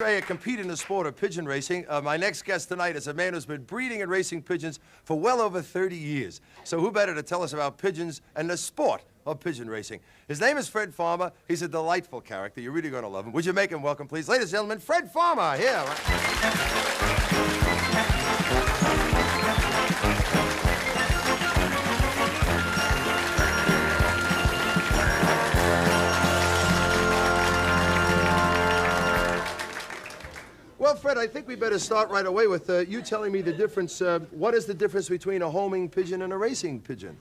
Compete in the sport of pigeon racing. My next guest tonight is a man who's been breeding and racing pigeons for well over 30 years. So who better to tell us about pigeons and the sport of pigeon racing? His name is Fred Farmer. He's a delightful character. You're really going to love him. Would you make him welcome, please? Ladies and gentlemen, Fred Farmer, here. Well, Fred, I think we better start right away with you telling me the difference. What is the difference between a homing pigeon and a racing pigeon?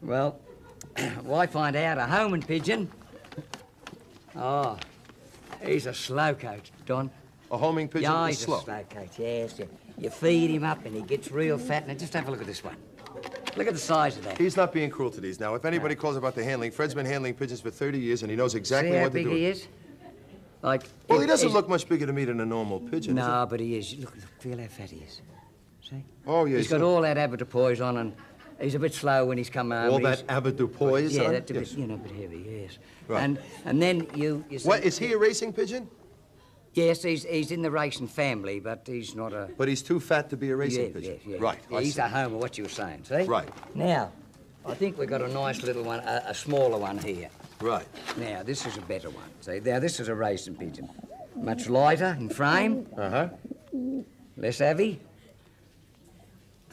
Well, why find out? A homing pigeon? Oh, he's a slowcoach, Don. A homing pigeon is slow? Yeah, he's a slowcoach, yes. You feed him up and he gets real fat. Now, just have a look at this one. Look at the size of that. He's not being cruel to these. Now, if anybody calls about the handling, Fred's been handling pigeons for 30 years, and he knows exactly what to do. See how big he is? Like, well, he doesn't look much bigger to me than a normal pigeon. No, but he is. Look, feel how fat he is. See? Oh, yeah. He's got all that avoirdupois on, and he's a bit slow when he's come home. All that avoirdupois on? Yeah, on? that's a bit, a bit heavy, yes. Right. And then you see... What, is he a racing pigeon? Yes, he's in the racing family, but he's not a... But he's too fat to be a racing pigeon? Yes. Right, yeah, he's a homer, what you were saying, see? Right. Now, I think we've got a nice little one, a smaller one here. Right. Now, this is a better one, see? Now, this is a racing pigeon. Much lighter in frame. Uh-huh. Less heavy.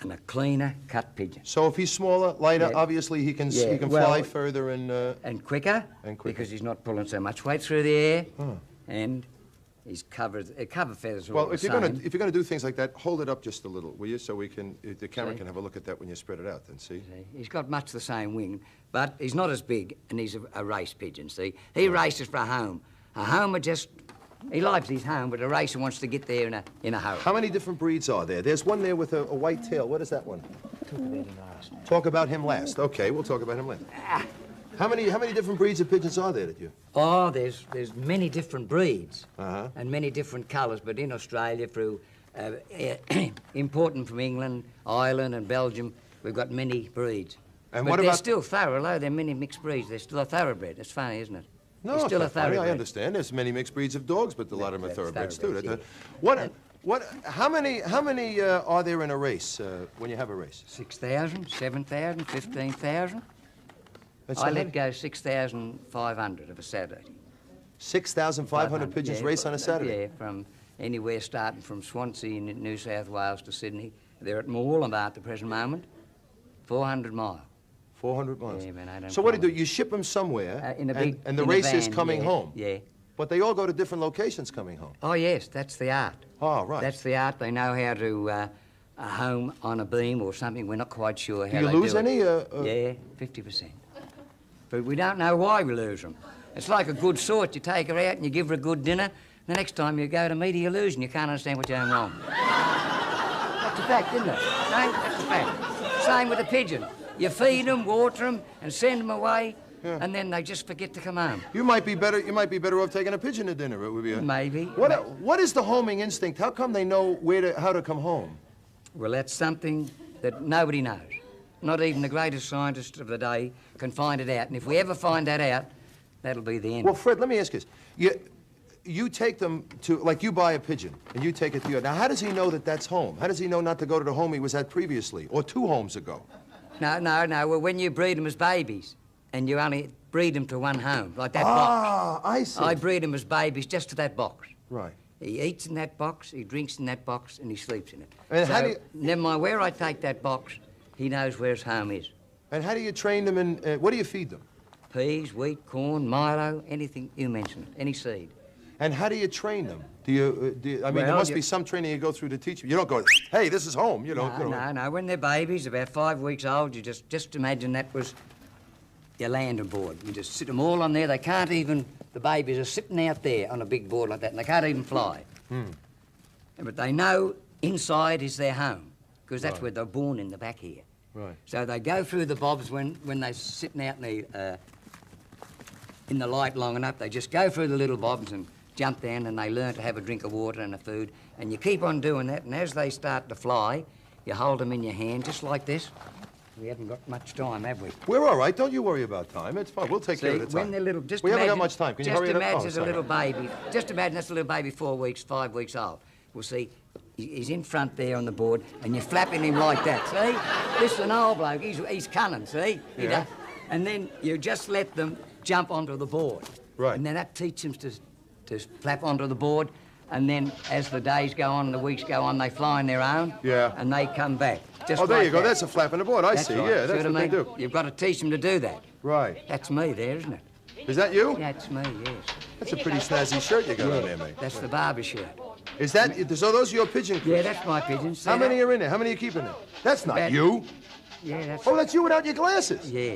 And a cleaner cut pigeon. So if he's smaller, lighter, obviously he can fly further and quicker. Because he's not pulling so much weight through the air. Oh. And he's cover feathers are all the same. Well, if you're gonna do things like that, hold it up just a little, will you? So we can the camera can have a look at that when you spread it out. Then see. He's got much the same wing, but he's not as big, and he's a race pigeon. See, he races for a home. A homer just. He loves his home, but a racer wants to get there in a hurry. How many different breeds are there? There's one there with a white tail. What is that one? Talk about him last. Talk about him last. Okay, we'll talk about him last. How many different breeds of pigeons are there that you? Oh, there's many different breeds. And many different colours, but in Australia, through importing from England, Ireland and Belgium, we've got many breeds. And but what they're about... still thorough, though. There are many mixed breeds. They're still a thoroughbred. It's funny, isn't it? No, it's still a thoroughbred. I understand. There's many mixed breeds of dogs, but a lot of them are thoroughbreds too. Yeah. How many are there in a race when you have a race? 6,000, 7,000, 15,000. I let go 6,500 of a Saturday. 6,500 pigeons race on a Saturday? Yeah, from anywhere starting from Swansea in New South Wales to Sydney. They're at Moorlambar at the present moment. 400 miles. 400 miles. Yeah, man, I don't so what do you do? You ship them somewhere, in a big, and the race is van, coming home. Yeah. But they all go to different locations coming home. Oh, yes, that's the art. Oh, right. That's the art. They know how to home on a beam or something. We're not quite sure how do they you lose do any? Yeah, 50%. But we don't know why we lose them. It's like a good sort. You take her out and you give her a good dinner. The next time you go to meet her, you lose and you can't understand what's going wrong. That's a fact, isn't it? No, that's a fact. Same with the pigeon. You feed them, water them, and send them away, and then they just forget to come home. You might be better off taking a pigeon to dinner. It would be maybe. What is the homing instinct? How come they know how to come home? Well, that's something that nobody knows. Not even the greatest scientist of the day can find it out. And if we ever find that out, that'll be the end. Well, Fred, let me ask you this. You take them to, like you buy a pigeon, and you take it to your... Now, how does he know that that's home? How does he know not to go to the home he was at previously, or 2 homes ago? No. Well, when you breed them as babies, and you only breed them to one home, like that box. Ah, I see. I breed them as babies just to that box. Right. He eats in that box, he drinks in that box, and he sleeps in it. And so, how do you... never mind where I take that box, he knows where his home is. And how do you train them in... what do you feed them? Peas, wheat, corn, milo, anything you mention, any seed. And how do you train them? I mean, there must be some training you go through to teach them. You don't go, hey, this is home. You don't. No. When they're babies, about 5 weeks old, you just imagine that was your landing board. You just sit them all on there. They can't even, the babies are sitting out there on a big board like that, and they can't even fly. But they know inside is their home, because that's where they're born, in the back here. Right. So they go through the bobs when they're sitting out in the light long enough. They just go through the little bobs and jump down, and they learn to have a drink of water and a food, and you keep on doing that, and as they start to fly, you hold them in your hand just like this, We haven't got much time, have we? We're all right. Don't you worry about time. It's fine. We'll take care of the time. When they're little, just we imagine, haven't got much time. Can you hurry it up? Just imagine it's a little baby. Just imagine that's a little baby 4 weeks, 5 weeks old. Well, see, he's in front there on the board, and you're flapping him like that, see? This is an old bloke. He's cunning, see? Yeah. And then you just let them jump onto the board. Right. And then that teaches them to flap onto the board, and then as the days go on and the weeks go on, they fly on their own. Yeah. And they come back. Just Oh, there like you go. that. That's a flap on the board. I see. Right. Yeah, See that's what they do. You've got to teach them to do that. Right. That's me there, isn't it? Is that you? That's me, yes. That's a pretty snazzy shirt you got on there, mate. That's the barber shirt. Is that... So those are your pigeon Yeah, crews? that's my pigeons. See How many that? are in there? How many are you keeping there? That's not That- you. Yeah, that's... Oh, that's you without your glasses. Yeah,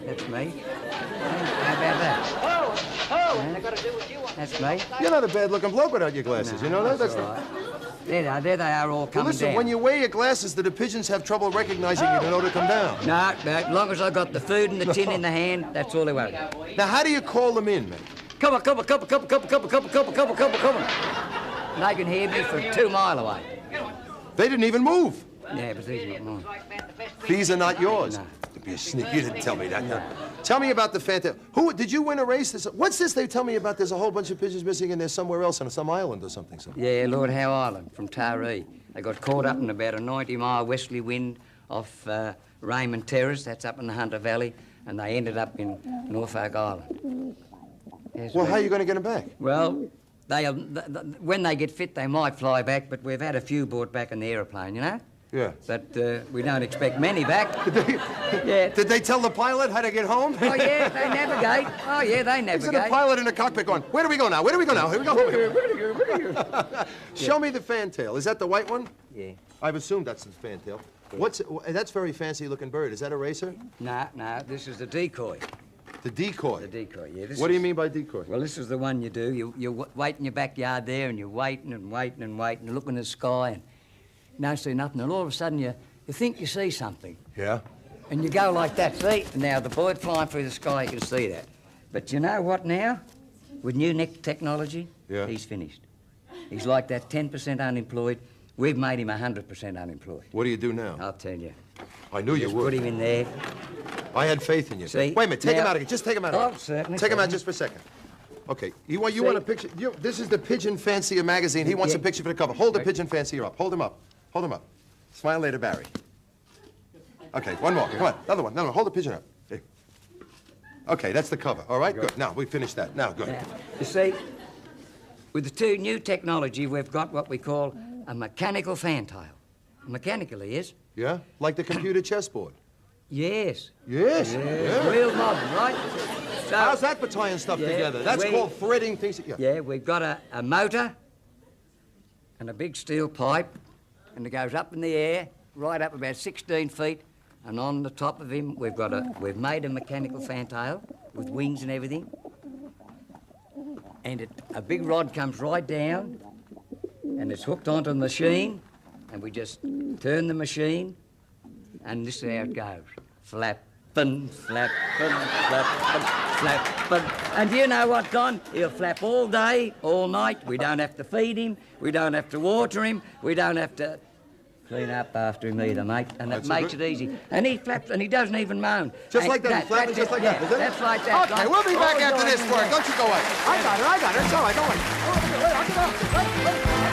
that's me. How about that? Oh, I got to do what you want. That's me. You're not a bad-looking bloke without your glasses. You know that? That's all right. There they are all Well, coming listen, down. when you wear your glasses, do the pigeons have trouble recognizing you to know to come down? No, as long as I got the food and the tin in the hand, that's all they worry about. Now, how do you call them in, mate? Come on. And they can hear me from 2 miles away. They didn't even move. Yeah, but these are not mine. These are not yours. No. To be a sneak, you didn't tell me that. No. Tell me about the fantastic. Who did you win a race? What's this they tell me about? There's a whole bunch of pigeons missing and they're somewhere else on some island or something. Yeah, Lord Howe Island from Taree. They got caught up in about a 90-mile westerly wind off Raymond Terrace, that's up in the Hunter Valley, and they ended up in Norfolk Island. Yes, Well, how are you going to get them back? Well, when they get fit, they might fly back, but we've had a few brought back in the aeroplane, you know? Yeah. But we don't expect many back. Did they tell the pilot how to get home? Oh, yeah, they navigate. Oh, yeah, they Isn't the navigate. pilot in the cockpit going, where do we go now? Where do we go now? Here we go. Show me the fantail. Is that the white one? Yeah. I've assumed that's the fantail. That's a very fancy-looking bird. Is that a racer? No, this is the decoy. The decoy. The decoy, yeah. What do you mean by decoy? Well, this is the one you do. You wait in your backyard there, and you're waiting and waiting and waiting, and looking in the sky, and you don't see nothing. And all of a sudden, you think you see something. Yeah? And you go like that, see? Now, the bird flying through the sky, you can see that. But you know what now? With new technology, Yeah. he's finished. He's like that 10% unemployed. We've made him 100% unemployed. What do you do now? I'll tell you. I knew you Just would. put him in there. I had faith in you. See, Wait a minute, take him now- out again. Just take him out Oh, again. certainly, Take him out certainly. just for a second. Okay, you want a picture? This is the Pigeon Fancier magazine. He wants a Yeah. picture for the cover. Hold the Pigeon Fancier up. Hold him up. Hold him up. Smile later, Barry. Okay, one more. Come on, another one. No, hold the pigeon up. Hey. Okay, that's the cover. All right, good. Now, we finished that. Now, good. Now, you see, with the two new technology, we've got what we call a mechanical fantail. Mechanical, he is. Yeah? Like the computer chessboard. Yes. Yes. Yeah. Real modern, right? So, How's that for tying stuff Yeah, together? That's we- called threading things together. Yeah, we've got a motor and a big steel pipe, and it goes up in the air, right up about 16 feet, and on the top of him, we've made a mechanical fantail with wings and everything, and a big rod comes right down, and it's hooked onto the machine, and we just turn the machine, and this is how it goes. Flappin', flappin', flappin', flappin'. And you know what, Don? He'll flap all day, all night. We don't have to feed him. We don't have to water him. We don't have to clean up after him either, mate. And that That's makes good. it easy. And he flaps, and he doesn't even moan. Just And like that, flapping that's just it, like that, yeah, is it? That's like that, Okay, Don. we'll be back Oh, after Don, this yeah. work. Don't you go away. I got it. It's all right. Don't worry. Wait, I'll get off.